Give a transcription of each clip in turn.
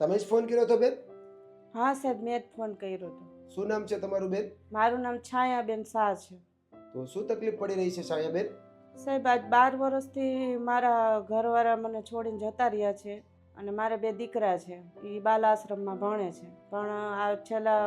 તમે જ ફોન કર્યો હતો બેન? હા સાહેબ, મેં જ ફોન કર્યો હતો. શું નામ છે તમારું બેન? મારું નામ છાયાબેન શાહ છે. તો શું તકલીફ પડી રહી છે છાયાબેન? સાહેબ, આજ 12 વર્ષથી મારા ઘરવાળા મને છોડીને જતા રહ્યા છે અને મારે 2 દીકરા છે. એ બાલ આશ્રમમાં ભણે છે. પણ આ છેલ્લા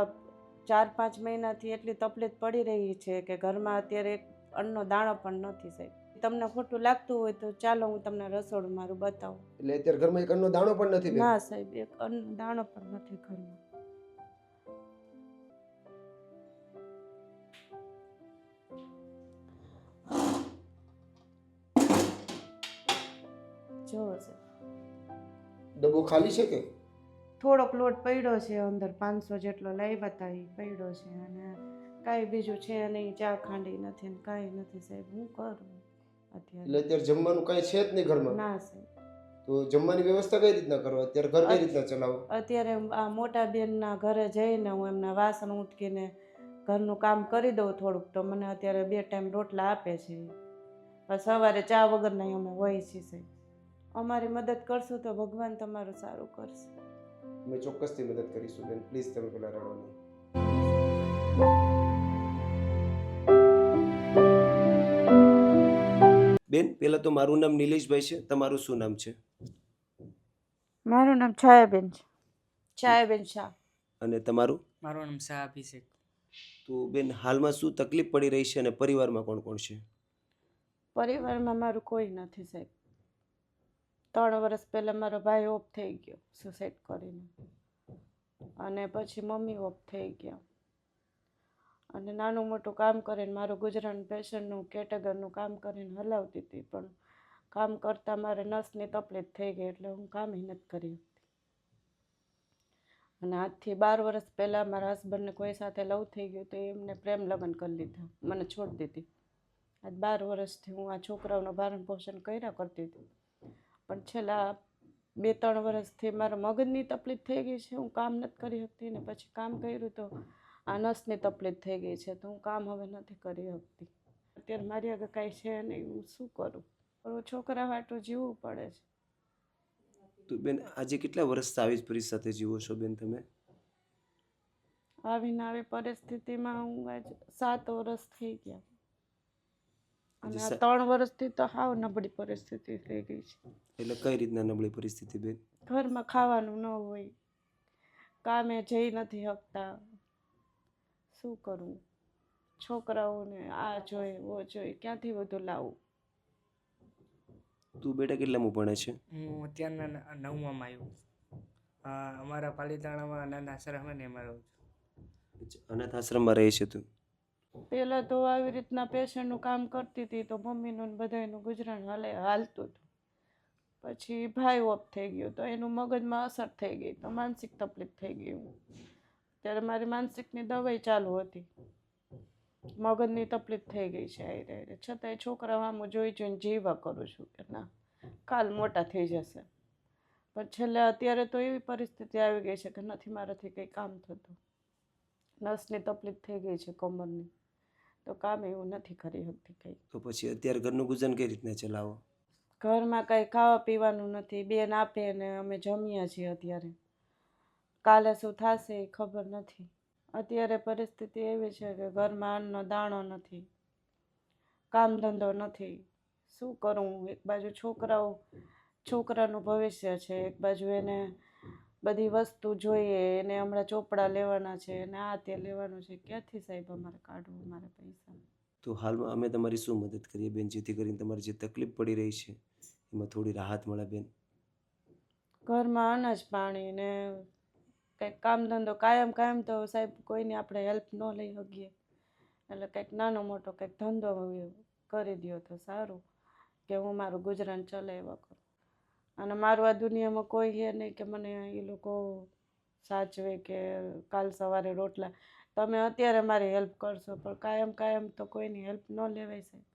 4-5 મહિનાથી એટલી તકલીફ પડી રહી છે કે ઘરમાં અત્યારે એક અન્નનો દાણો પણ નથી સાહેબ. તમને ખોટું લાગતું હોય તો ચાલો હું તમને રસોડું મારું બતાવું. એટલે અત્યારે ઘરમાં એક અન્નનો દાણો પણ નથી બેન? ના સાહેબ, એક અન્નનો દાણો પણ નથી ઘરમાં. જો સાહેબ, ડબ્બો ખાલી છે કે? થોડોક લોટ પડ્યો છે અંદર, 500 જેટલો લાવ્યા હતા એ પડ્યો છે અને કાંઈ બીજું છે નહીં, ચા ખાંડી નથી ને કાંઈ નથી સાહેબ. હું કરું એટલે અત્યારે? અત્યારે જમવાનું કાંઈ છે જ નહીં ઘરમાં? ના સાહેબ. તો જમવાની વ્યવસ્થા કઈ રીતના કરો? અત્યારે ઘર કઈ રીતના ચલાવો? અત્યારે આ મોટા બેનના ઘરે જઈને હું એમના વાસણ ઉટકીને ઘરનું કામ કરી દઉં થોડુંક, તો મને અત્યારે 2 ટાઈમ રોટલા આપે છે. પણ સવારે ચા વગરના અમે હોય છીએ સાહેબ. અમારી મદદ કરશો તો ભગવાન તમારું સારું કરશે. અમે ચોક્કસથી મદદ કરીશું બેન, પ્લીઝ તમે પેલા રડો નહીં. બેન, પહેલા તો મારું નામ નિલેશભાઈ છે. તમારું શું નામ છે? મારું નામ છાયાબેન છે. છાયાબેન શાહ. અને તમારું? મારું નામ શાહ અભિષેક. તો બેન, હાલમાં શું તકલીફ પડી રહી છે અને પરિવારમાં કોણ કોણ છે? પરિવારમાં મારું કોઈ નથી સાહેબ. 3 વર્ષ પહેલાં મારો ભાઈ ઓફ થઈ ગયો સુસાઇડ કરીને, અને પછી મમ્મી ઓફ થઈ ગયા અને નાનું મોટું કામ કરીને મારું ગુજરાન પેશન્ટનું કેટેગરનું કામ કરીને હલાવતી હતી. પણ કામ કરતાં મારે નસની તકલીફ થઈ ગઈ એટલે હું કામ નથી કરી શકતી. અને આજથી 12 વર્ષ પહેલાં મારા હસબન્ડને કોઈ સાથે લવ થઈ ગયું તો એમને પ્રેમ લગ્ન કરી લીધા, મને છોડી દીધી. આજ 12 વર્ષથી હું આ છોકરાઓનું ભરણ પોષણ કર્યા કરતી હતી. પણ છેલ્લા 2-3 વર્ષથી મારા મગજની તકલીફ થઈ ગઈ છે, હું કામ નથી કરી શકતી. ને પછી કામ કર્યું તો આ નસની તકલીફ થઈ ગઈ છે, તો હું કામ હવે નથી કરી શકતી. અત્યારે મારી આગળ કાંઈ છે નહીં, હું શું કરું? પણ છોકરા વાટું જીવવું પડે છે. તો બેન, આજે કેટલા વર્ષથી આવી જ પરિસ્થિતિ સાથે જીવો છો બેન તમે? આવીને આવી પરિસ્થિતિમાં હું આજ 7 વર્ષ થઈ ગયા અને આ 3 વર્ષથી તો હાવ નબળી પરિસ્થિતિ થઈ ગઈ છે. એટલે કઈ રીતના નબળી પરિસ્થિતિ બેન? ઘરમાં ખાવાનું ન હોય, કામે જઈ નથી શકતા, શું કરું? છોકરાઓને આ જોઈએ ઓ જોઈએ, ક્યાંથી બધું લાવું? તું બેટા કેટલામું ભણે છે? હું અત્યારના 9માં આવ્યો. અમારા પાલીતાણામાં અનાથ આશ્રમ ને એમાં રહું છું. અનાથ આશ્રમમાં રહે છે તું? પહેલાં તો આવી રીતના પેશન્ટનું કામ કરતી હતી તો મમ્મીનું ને બધાયનું ગુજરાન હાલતું હતું. પછી ભાઈ ઓફ થઈ ગયો તો એનું મગજમાં અસર થઈ ગઈ તો માનસિક તકલીફ થઈ ગઈ. ત્યારે મારી માનસિકની દવાઈ ચાલુ હતી, મગજની તકલીફ થઈ ગઈ છે આયરે. છતાંય છોકરા આમ જોઈને જીવા કરું છું કે ના, કાલ મોટા થઈ જશે. પણ છેલ્લે અત્યારે તો એવી પરિસ્થિતિ આવી ગઈ છે કે નથી મારાથી કંઈ કામ થતું. નસની તકલીફ થઈ ગઈ છે કમરની, તો કામ એવું નથી કરી શકતી કંઈ. તો પછી અત્યારે ઘરનું ગુજારણ કઈ રીતના ચલાવો? ઘરમાં કાંઈ ખાવા પીવાનું નથી, બેન આપે ને અમે જમીએ છીએ અત્યારે. કાલે શું થશે એ ખબર નથી. અત્યારે પરિસ્થિતિ એવી છે કે ઘરમાં અન્નનો દાણો નથી, કામ ધંધો નથી, શું કરું? એક બાજુ છોકરાનું ભવિષ્ય છે, એક બાજુ એને બધી વસ્તુ જોઈએ, એને હમણાં ચોપડા લેવાના છે અને આ તે લેવાનું છે. ક્યાંથી સાહેબ અમારે કાઢવું મારે પૈસા? તો હાલમાં અમે તમારી શું મદદ કરીએ બેન, જેથી કરીને તમારી જે તકલીફ પડી રહી છે એમાં થોડી રાહત મળે બેન? ઘરમાં અનાજ પાણી ને કંઈક કામ ધંધો કાયમ તો સાહેબ કોઈની આપણે હેલ્પ ન લઈ શકીએ, એટલે કંઈક નાનો મોટો કંઈક ધંધો કરી દો તો સારું કે હું મારું ગુજરાન ચલાવ્યા કરું. અને મારું આ દુનિયામાં કોઈ છે નહીં કે મને એ લોકો સાચવે કે કાલ સવારે રોટલા. તમે અત્યારે મારી હેલ્પ કરશો પણ કાયમ તો કોઈની હેલ્પ ન લેવાય સાહેબ.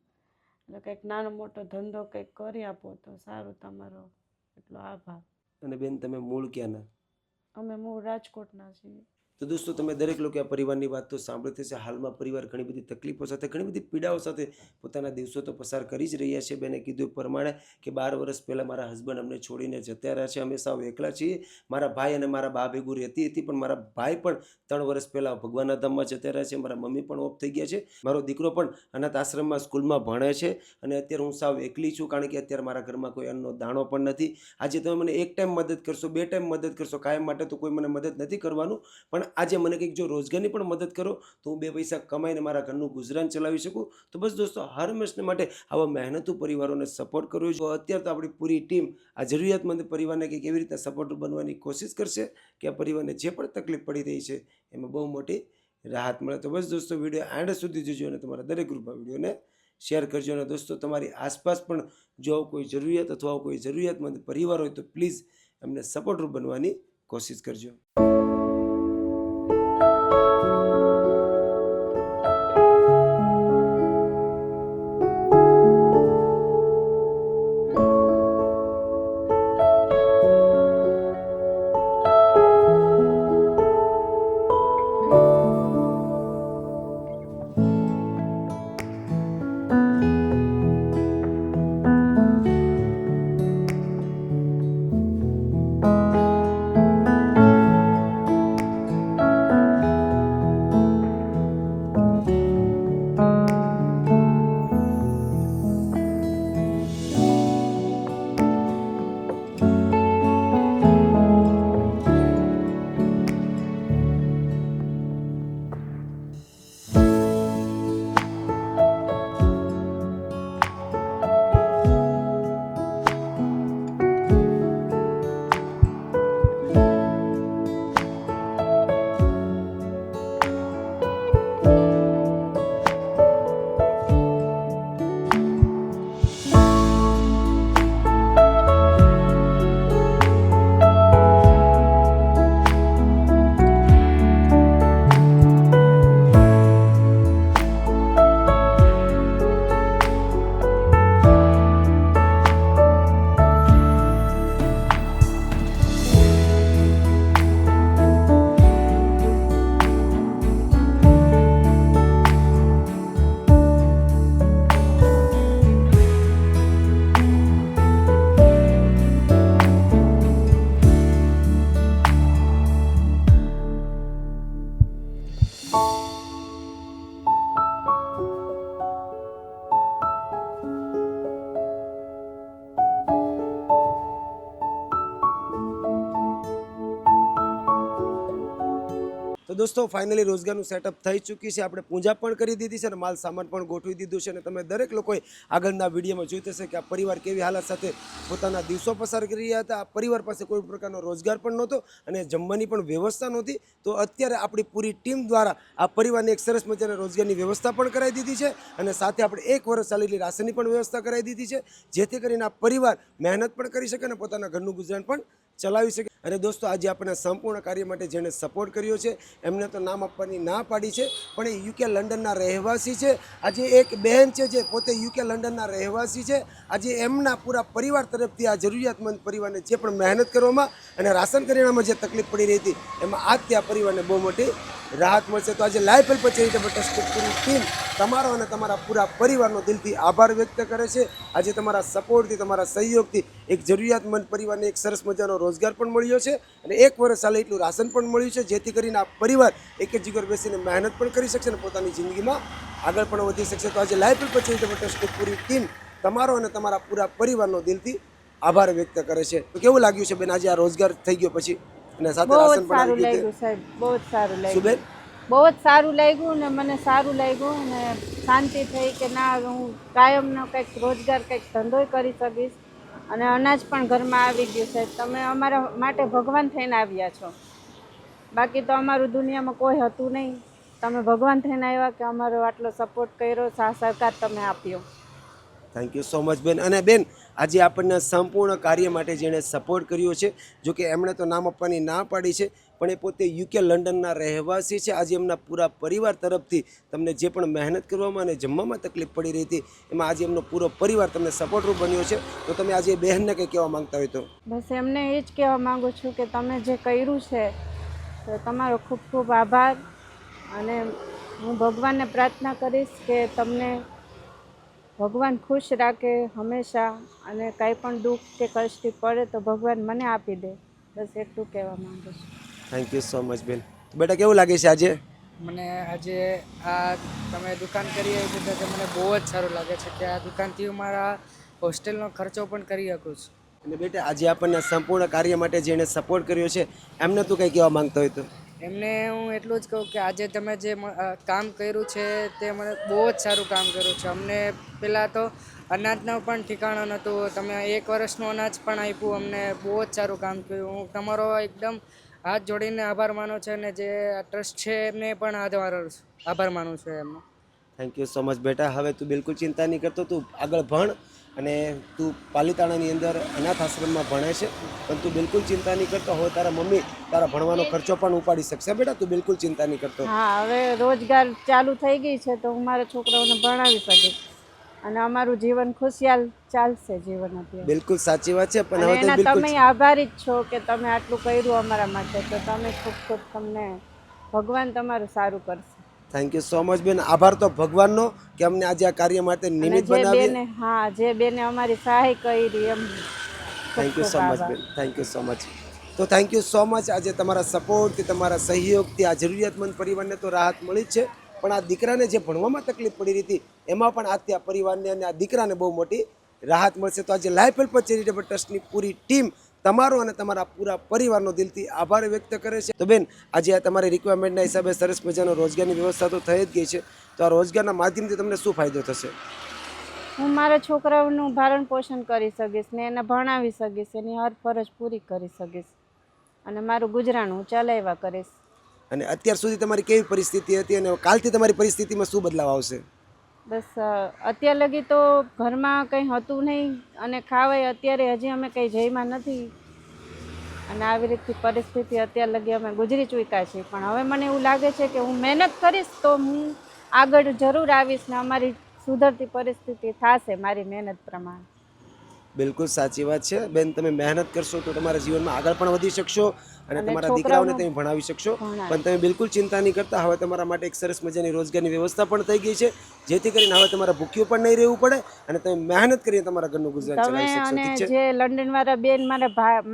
એટલે કંઈક નાનો મોટો ધંધો કંઈક કરી આપો તો સારું. તમારો એટલો આભાર. અને બેન, તમે મૂળ ક્યાંના? અમે મૂળ રાજકોટના છીએ. તો દોસ્તો તમે દરેક લોકો આ પરિવારની વાત તો સાંભળી છે. હાલમાં પરિવાર ઘણી બધી તકલીફો સાથે ઘણી બધી પીડાઓ સાથે પોતાના દિવસો તો પસાર કરી જ રહ્યા છે. બેને કીધું એ પ્રમાણે કે 12 વર્ષ પહેલાં મારા હસબન્ડ અમને છોડીને જતા રહ્યા છે. અમે સાવ એકલા છીએ. મારા ભાઈ અને મારા બા ભેગું રહેતી હતી, પણ મારા ભાઈ પણ 3 વર્ષ પહેલાં ભગવાનના ધામમાં જતા રહ્યા છે. મારા મમ્મી પણ ઓફ થઈ ગયા છે. મારો દીકરો પણ અનાથ આશ્રમમાં સ્કૂલમાં ભણે છે અને અત્યારે હું સાવ એકલી છું, કારણ કે અત્યારે મારા ઘરમાં કોઈ અન્નનો દાણો પણ નથી. આજે તમે મને એક ટાઈમ મદદ કરશો, 2 ટાઈમ મદદ કરશો, કાયમ માટે તો કોઈ મને મદદ નથી કરવાનું, પણ આજે મને કંઈક જો રોજગારની પણ મદદ કરો તો હું 2 પૈસા કમાઈને મારા ઘરનું ગુજરાન ચલાવી શકું. તો બસ દોસ્તો, હર હંમેશને માટે આવા મહેનતુ પરિવારોને સપોર્ટ કરવો જોઈએ. અત્યારે તો આપણી પૂરી ટીમ આ જરૂરિયાતમંદ પરિવારને કંઈક એવી રીતના સપોર્ટ બનવાની કોશિશ કરશે કે આ પરિવારને જે પણ તકલીફ પડી રહી છે એમાં બહુ મોટી રાહત મળે. તો બસ દોસ્તો, વિડીયો એન્ડ સુધી જોજો અને તમારા દરેક ગ્રુપમાં વિડીયોને શેર કરજો. અને દોસ્તો, તમારી આસપાસ પણ જો આવું કોઈ જરૂરિયાત અથવા કોઈ જરૂરિયાતમંદ પરિવાર હોય તો પ્લીઝ એમને સપોર્ટરૂપ બનવાની કોશિશ કરજો. તો દોસ્તો, ફાઇનલી રોજગારનું સેટઅપ થઈ ચૂકી છે. આપણે પૂજા પણ કરી દીધી છે અને માલ સામાન પણ ગોઠવી દીધું છે. અને તમે દરેક લોકોએ આગળના વિડીયોમાં જોઈ થશે કે આ પરિવાર કેવી હાલત સાથે પોતાના દિવસો પસાર કરી રહ્યા હતા. આ પરિવાર પાસે કોઈ પ્રકારનો રોજગાર પણ નહોતો અને જમવાની પણ વ્યવસ્થા નહોતી. તો અત્યારે આપણી પૂરી ટીમ દ્વારા આ પરિવારને એક સરસ મજાના રોજગારની વ્યવસ્થા પણ કરાવી દીધી છે અને સાથે આપણે 1 વર્ષ ચાલેલી રાશનની પણ વ્યવસ્થા કરાવી દીધી છે, જેથી કરીને આ પરિવાર મહેનત પણ કરી શકે અને પોતાના ઘરનું ગુજરાન પણ ચલાવી શકે. અને દોસ્તો, આજે આપણે સંપૂર્ણ કાર્ય માટે જેણે સપોર્ટ કર્યો છે એમને તો નામ આપવાની ના પાડી છે, પણ એ યુકે લંડનના રહેવાસી છે. આજે એક બહેન છે જે પોતે યુકે લંડનના રહેવાસી છે. આજે એમના પૂરા પરિવાર તરફથી આ જરૂરિયાતમંદ પરિવારને જે પણ મહેનત કરવામાં અને રાશન કરિયાણામાં જે તકલીફ પડી રહી હતી એમાં આજથી આ પરિવારને બહુ મોટી રાહત મળશે. તો આજે લાઈફ હેલ્પ ચેરિટેબલ ટ્રસ્ટની પૂરી ટીમ તમારો અને તમારા પૂરા પરિવારનો દિલથી આભાર વ્યક્ત કરે છે. આજે તમારા સપોર્ટથી, તમારા સહયોગથી એક જરૂરિયાતમંદ પરિવારને એક સરસ મજાનો રોજગાર પણ મળ્યો છે અને 1 વર્ષ ચાલે એટલું રાશન પણ મળ્યું છે, જેથી કરીને આ પરિવાર એક જ જગ્યાએ બેસીને મહેનત પણ કરી શકશે અને પોતાની જિંદગીમાં આગળ પણ વધી શકશે. તો આજે લાઈફ હેલ્પ ચેરિટેબલ ટ્રસ્ટની પૂરી ટીમ તમારો અને તમારા પૂરા પરિવારનો દિલથી આભાર વ્યક્ત કરે છે. તો કેવું લાગ્યું છે બેન આજે આ રોજગાર થઈ ગયો પછી અને સાથે રાશન પણ આવી ગયું? સાહેબ, બહુ જ સારું શું લાગ્યું. બેન? બહુ જ સારું લાગ્યું ને મને સારું લાગ્યું ને શાંતિ થઈ કે ના, હું કાયમનો કંઈક રોજગાર, કંઈક ધંધોય કરી શકીશ અને અનાજ પણ ઘરમાં આવી ગયું છે. તમે અમારા માટે ભગવાન થઈને આવ્યા છો, બાકી તો અમારું દુનિયામાં કોઈ હતું નહીં. તમે ભગવાન થઈને આવ્યા કે અમારો આટલો સપોર્ટ કર્યો, સહકાર તમે આપ્યો. થેન્ક યુ સો મચ બેન. અને બેન, આજે આપણને સંપૂર્ણ કાર્ય માટે જેણે સપોર્ટ કર્યો છે, જો કે એમણે તો નામ આપવાની ના પાડી છે, પણ એ પોતે યુકે લંડનના રહેવાસી છે. આજે એમના પૂરા પરિવાર તરફથી તમને જે પણ મહેનત કરવામાં અને જમવામાં તકલીફ પડી રહી હતી એમાં આજે એમનો પૂરો પરિવાર તમને સપોર્ટરૂપ બન્યો છે. તો તમે આજે બહેનને કંઈ કહેવા માંગતા હોય તો? બસ એમને એ જ કહેવા માગું છું કે તમે જે કર્યું છે તો તમારો ખૂબ ખૂબ આભાર. અને હું ભગવાનને પ્રાર્થના કરીશ કે તમને ભગવાન ખુશ રાખે હંમેશા, અને કાંઈ પણ દુઃખ કે કષ્ટ પડે તો ભગવાન મને આપી દે. બસ એટલું કહેવા માંગુ છું. થેન્ક યુ સો મચ બેન. બેટા કેવું લાગે છે આજે? મને આજે આ તમે દુકાન કરી એ બદલ મને બહુ જ સારું લાગે છે કે આ દુકાનથી હું મારા હોસ્ટેલનો ખર્ચો પણ કરી શકું છું. અને બેટા આજે આપણને સંપૂર્ણ કાર્ય માટે જેણે સપોર્ટ કર્યો છે એમને તું કંઈ કહેવા માંગતો હોય તો? એમને હું એટલું જ કહું કે આજે તમે જે કામ કર્યું છે તે મને બહુ જ સારું કામ કર્યું છે. અમને પહેલાં તો અનાજનો પણ ઠેકાણો નહોતું, તમે 1 વર્ષનું અનાજ પણ આપ્યું અમને. બહુ જ સારું કામ કર્યું. હું તમારો એકદમ હાથ જોડીને આભાર માનું છું, અને જે આ ટ્રસ્ટ છે એમને પણ આભાર માનું છું એમનો. થેન્ક યુ સો મચ બેટા. હવે તું બિલકુલ ચિંતા નહીં કરતો, તું આગળ ભણ અને તું પાલીતાણાની અંદર અનાથ આશ્રમમાં ભણે છે, પણ તું બિલકુલ ચિંતા નહીં કરતો. હવે તારા મમ્મી તારા ભણવાનો ખર્ચો પણ ઉપાડી શકશે બેટા, તું બિલકુલ ચિંતા નહીં કરતો. હા, હવે રોજગાર ચાલુ થઈ ગઈ છે તો હું મારા છોકરાઓને ભણાવી શકીશ, અને અમારું જીવન ખુશિયાલ ચાલશે જીવન અત્યારે. બિલકુલ સાચી વાત છે, પણ અને હવે તો એના બિલકુલ તમે આભારી જ છો કે તમે આટલું કર્યું અમારા માટે, તો તમે ખૂબ ખૂબ તમને ભગવાન તમારું સારું કરશે. થેન્ક યુ સો મચ બેન. આભાર તો ભગવાનનો કે અમને આજે આ કાર્ય માટે અને નિમિત્ત જે બનાવી. બેને જે બેને અમારી સહાય કરી એમ થેન્ક યુ સો મચ બેન. Thank you so much. તો થેન્ક યુ સો મચ. આજે તમારા સપોર્ટથી, તમારા સહયોગથી આ જરૂરિયાતમંદ પરિવારને તો રાહત મળી જ છે, પણ આ દીકરાને જે ભણવામાં તકલીફ પડી રહી હતી એમાં પણ આજથી આ પરિવારને અને આ દીકરાને બહુ મોટી રાહત મળશે. તો આજે લાઈફ હેલ્પ ચેરિટેબલ ટ્રસ્ટની પૂરી ટીમ તમારો અને તમારા પૂરા પરિવારનો દિલથી આભાર વ્યક્ત કરે છે. તો બેન આજે આ તમારી રિક્વાયરમેન્ટના હિસાબે સરસ મજાનો રોજગારની વ્યવસ્થા તો થઈ જ ગઈ છે, તો આ રોજગારના માધ્યમથી તમને શું ફાયદો થશે? હું મારા છોકરાઓનું ભરણ પોષણ કરી શકીશ ને એને ભણાવી શકીશ, એની હર ફરજ પૂરી કરી શકીશ, અને મારું ગુજરાન હું ચલાવ્યા કરીશ. અને અત્યાર સુધી તમારી કેવી પરિસ્થિતિ હતી અને કાલથી તમારી પરિસ્થિતિમાં શું બદલાવ આવશે? બસ અત્યાર લગી તો ઘરમાં કંઈ હતું નહીં, અને ખાવાય અત્યારે હજી અમે કંઈ જઈમાં નથી, અને આવી રીતની પરિસ્થિતિ અત્યાર લગી અમે ગુજરી ચૂક્યા છીએ. પણ હવે મને એવું લાગે છે કે હું મહેનત કરીશ તો હું આગળ જરૂર આવીશ ને અમારી સુધરતી પરિસ્થિતિ થશે મારી મહેનત પ્રમાણે. બિલકુલ સાચી વાત છે બેન. તમે મહેનત કરશો તો તમારા જીવનમાં આગળ પણ વધી શકશો અને અને તમારા દીકરાઓને છોકરાઓનું તમે ભણાવી શકશો. ભણાવી. પણ તમે બિલકુલ ચિંતા નહીં કરતા. હવે તમારા માટે એક સરસ મજાની રોજગારની વ્યવસ્થા પણ થઈ ગઈ છે, જેથી કરીને હવે તમારા ભૂખ્યું પણ નહીં રહેવું પડે અને તમે મહેનત કરીને તમારા ઘરનું ગુજરાન તમે ચલાવી શકશો. અને ઠીક છે? જે લંડન વાળા બેન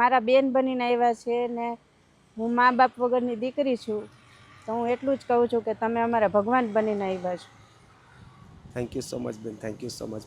મારા બેન બનીને આવ્યા છે, ને હું મા બાપ વગરની દીકરી છું, તો હું એટલું જ કહું છું કે તમે અમારા ભગવાન બનીને આવ્યા છો. થેન્ક યુ સો મચ બેન. Thank you so much.